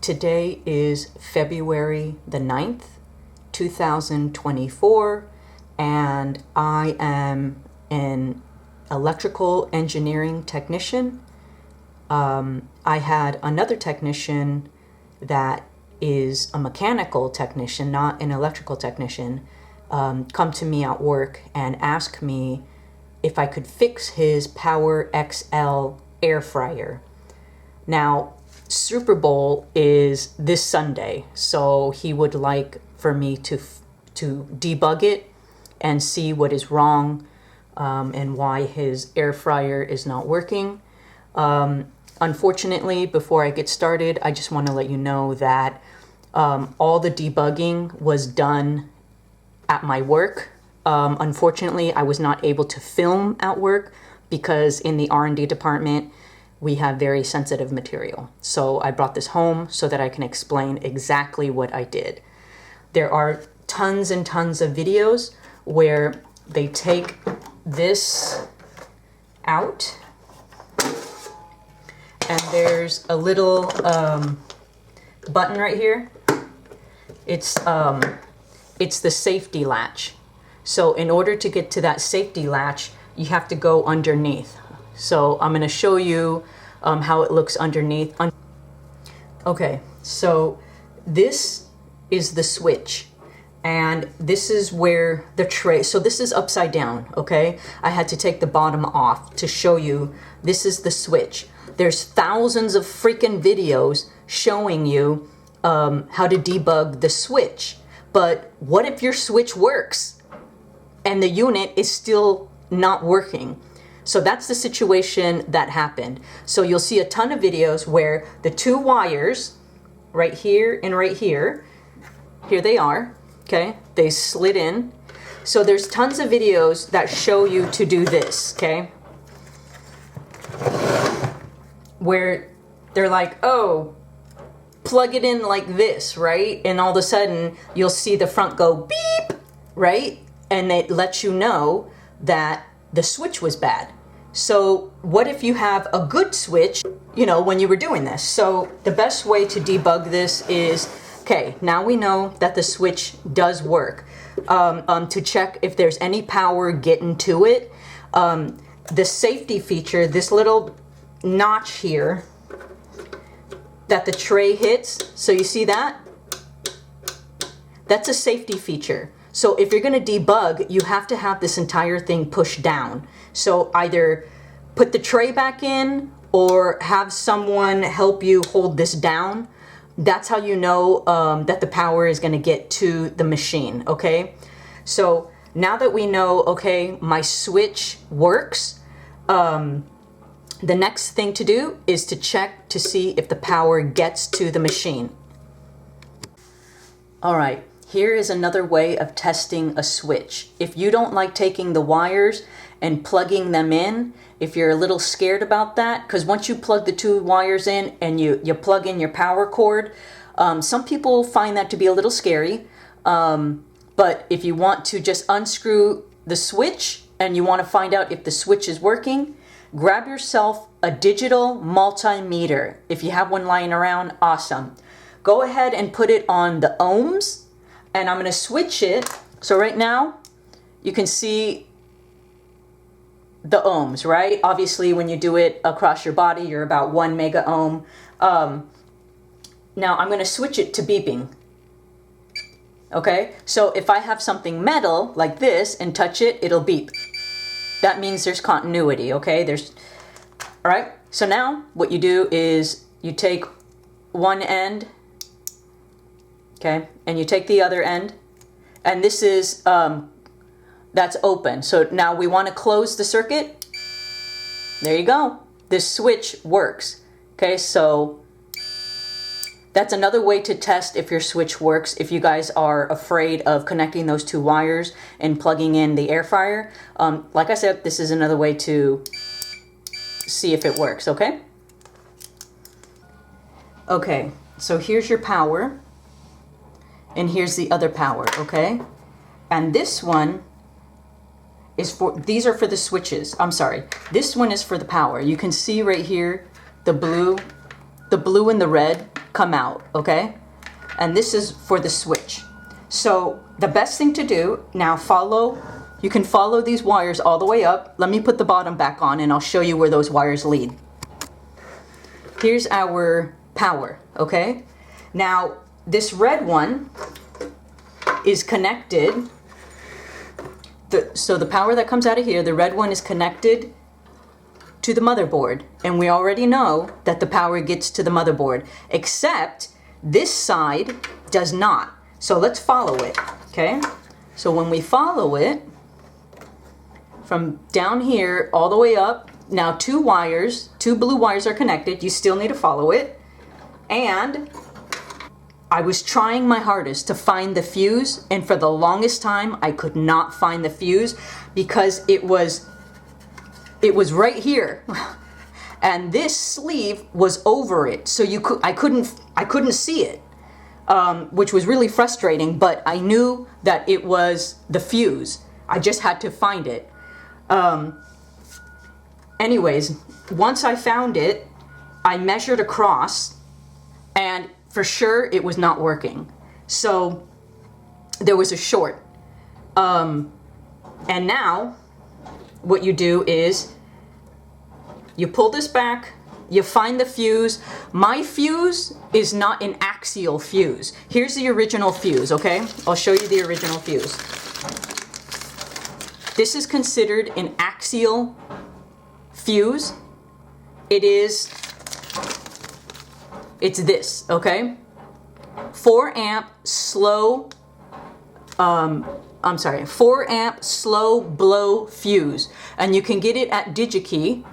Today is February the 9th, 2024, and I am an electrical engineering technician. I had another technician that is a mechanical technician, not an electrical technician, come to me at work and ask me if I could fix his Power XL air fryer. Now, Super Bowl is this Sunday, so he would like for me to debug it and see what is wrong and why his air fryer is not working. Unfortunately, before I get started, I just want to let you know that all the debugging was done at my work. Unfortunately, I was not able to film at work because in the R&D department, we have very sensitive material. So I brought this home so that I can explain exactly what I did. There are tons and tons of videos where they take this out and there's a little button right here. It's the safety latch. So in order to get to that safety latch, you have to go underneath. So I'm going to show you how it looks underneath. Okay, so this is the switch, and this is where the tray, so this is upside down, okay? I had to take the bottom off to show you this is the switch. There's thousands of freaking videos showing you how to debug the switch, but what if your switch works and the unit is still not working? So that's the situation that happened. So you'll see a ton of videos where the two wires, right here and right here, here they are, okay? They slid in. So there's tons of videos that show you to do this, okay? Where they're like, oh, plug it in like this, right? And all of a sudden, you'll see the front go beep, right? And it lets you know that the switch was bad. So what if you have a good switch, when you were doing this? So the best way to debug this is, okay, now we know that the switch does work. To check if there's any power getting to it, the safety feature, this little notch here that the tray hits, so you see that? That's a safety feature. So if you're going to debug, you have to have this entire thing pushed down. So either put the tray back in or have someone help you hold this down. That's how you know that the power is going to get to the machine, okay? So now that we know, okay, my switch works, the next thing to do is to check to see if the power gets to the machine. All right. Here is another way of testing a switch. If you don't like taking the wires and plugging them in, if you're a little scared about that, because once you plug the two wires in and you plug in your power cord, some people find that to be a little scary. But if you want to just unscrew the switch and you want to find out if the switch is working, grab yourself a digital multimeter. If you have one lying around, awesome. Go ahead and put it on the ohms. And I'm going to switch it. So right now, you can see the ohms, right? Obviously, when you do it across your body, you're about 1 mega ohm. Now I'm going to switch it to beeping. Okay? So if I have something metal like this and touch it, it'll beep. That means there's continuity, okay? All right? So now what you do is you take one end, okay, and you take the other end, and this is, that's open. So now we want to close the circuit. There you go. This switch works. Okay, so that's another way to test if your switch works. If you guys are afraid of connecting those two wires and plugging in the air fryer, like I said, this is another way to see if it works, okay? Okay, so here's your power. And here's the other power, okay? And this one is these are for the switches. I'm sorry. This one is for the power. You can see right here the blue and the red come out, okay? And this is for the switch. So the best thing to do, now you can follow these wires all the way up. Let me put the bottom back on and I'll show you where those wires lead. Here's our power, okay? Now, this red one is connected. So the power that comes out of here, the red one is connected to the motherboard. And we already know that the power gets to the motherboard, except this side does not. So let's follow it, okay? So when we follow it, from down here all the way up, now two blue wires are connected. You still need to follow it. And I was trying my hardest to find the fuse, and for the longest time I could not find the fuse because it was right here. And this sleeve was over it, so I couldn't see it, which was really frustrating, but I knew that it was the fuse. I just had to find it. Anyways, once I found it, I measured across, and for sure it was not working. So there was a short. And now what you do is you pull this back, you find the fuse. My fuse is not an axial fuse. Here's the original fuse, okay? I'll show you the original fuse. This is considered an axial fuse. It's this, okay? 4 amp slow 4 amp slow blow fuse. And you can get it at DigiKey,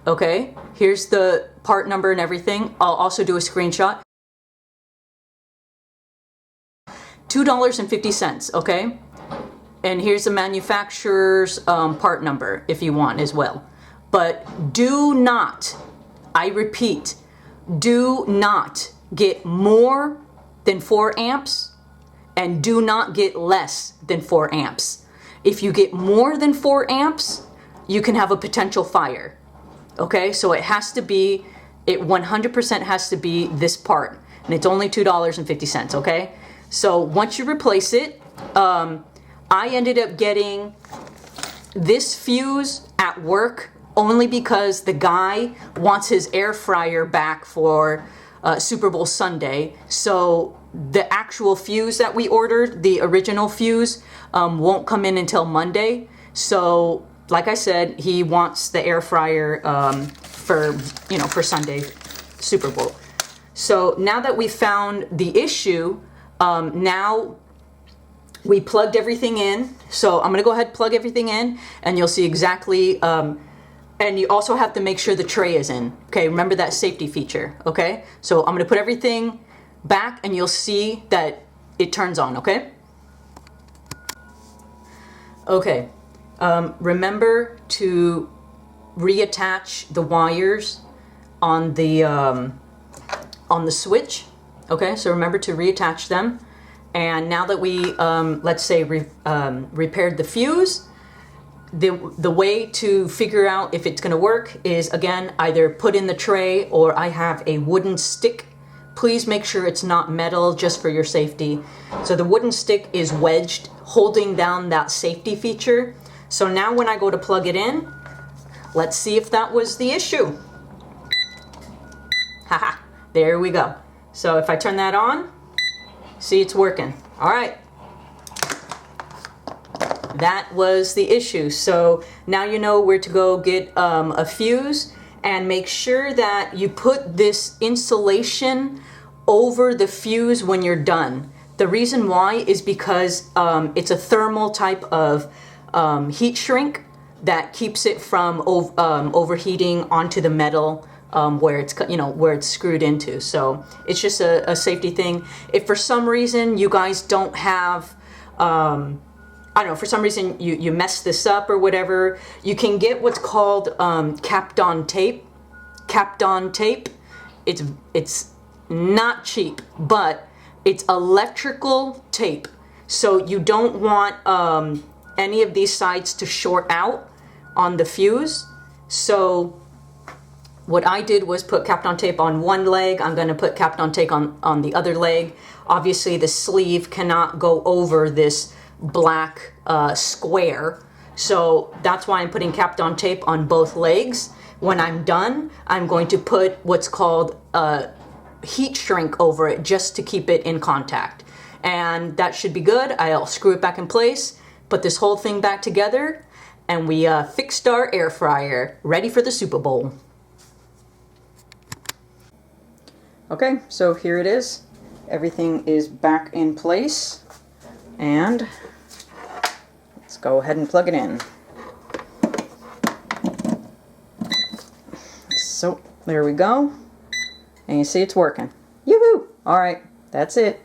okay? Here's the part number and everything. I'll also do a screenshot. $2.50, okay? And here's the manufacturer's part number if you want as well. But do not, I repeat, do not get more than 4 amps and do not get less than 4 amps. If you get more than 4 amps, you can have a potential fire. Okay, so it 100% has to be this part, and it's only $2.50, okay? So once you replace it, I ended up getting this fuse at work only because the guy wants his air fryer back for Super Bowl Sunday. So the actual fuse that we ordered, the original fuse, won't come in until Monday. So like I said, he wants the air fryer for Sunday Super Bowl. So now that we found the issue, now we plugged everything in. So I'm gonna go ahead and plug everything in, and you'll see exactly, and you also have to make sure the tray is in. Okay, remember that safety feature, okay? So I'm gonna put everything back and you'll see that it turns on, okay? Okay, remember to reattach the wires on the switch, okay? So remember to reattach them. And now that we, let's say, repaired the fuse, the way to figure out if it's going to work is, again, either put in the tray or I have a wooden stick. Please make sure it's not metal, just for your safety. So the wooden stick is wedged, holding down that safety feature. So now when I go to plug it in, let's see if that was the issue. Haha, there we go. So if I turn that on, see, it's working. All right. That was the issue. So now you know where to go get a fuse, and make sure that you put this insulation over the fuse when you're done. The reason why is because it's a thermal type of heat shrink that keeps it from overheating onto the metal where it's screwed into. So it's just a safety thing. If for some reason you guys don't have, I don't know, for some reason you mess this up or whatever, you can get what's called Kapton tape. Kapton tape. It's not cheap, but it's electrical tape. So you don't want any of these sides to short out on the fuse. So what I did was put Kapton tape on one leg. I'm going to put Kapton tape on the other leg. Obviously the sleeve cannot go over this black square, so that's why I'm putting Kapton tape on both legs. When I'm done, I'm going to put what's called heat shrink over it just to keep it in contact. And that should be good. I'll screw it back in place, put this whole thing back together, and we fixed our air fryer, ready for the Super Bowl. Okay, so here it is. Everything is back in place, and let's go ahead and plug it in. So there we go, and you see it's working. Yoo-hoo! All right, that's it.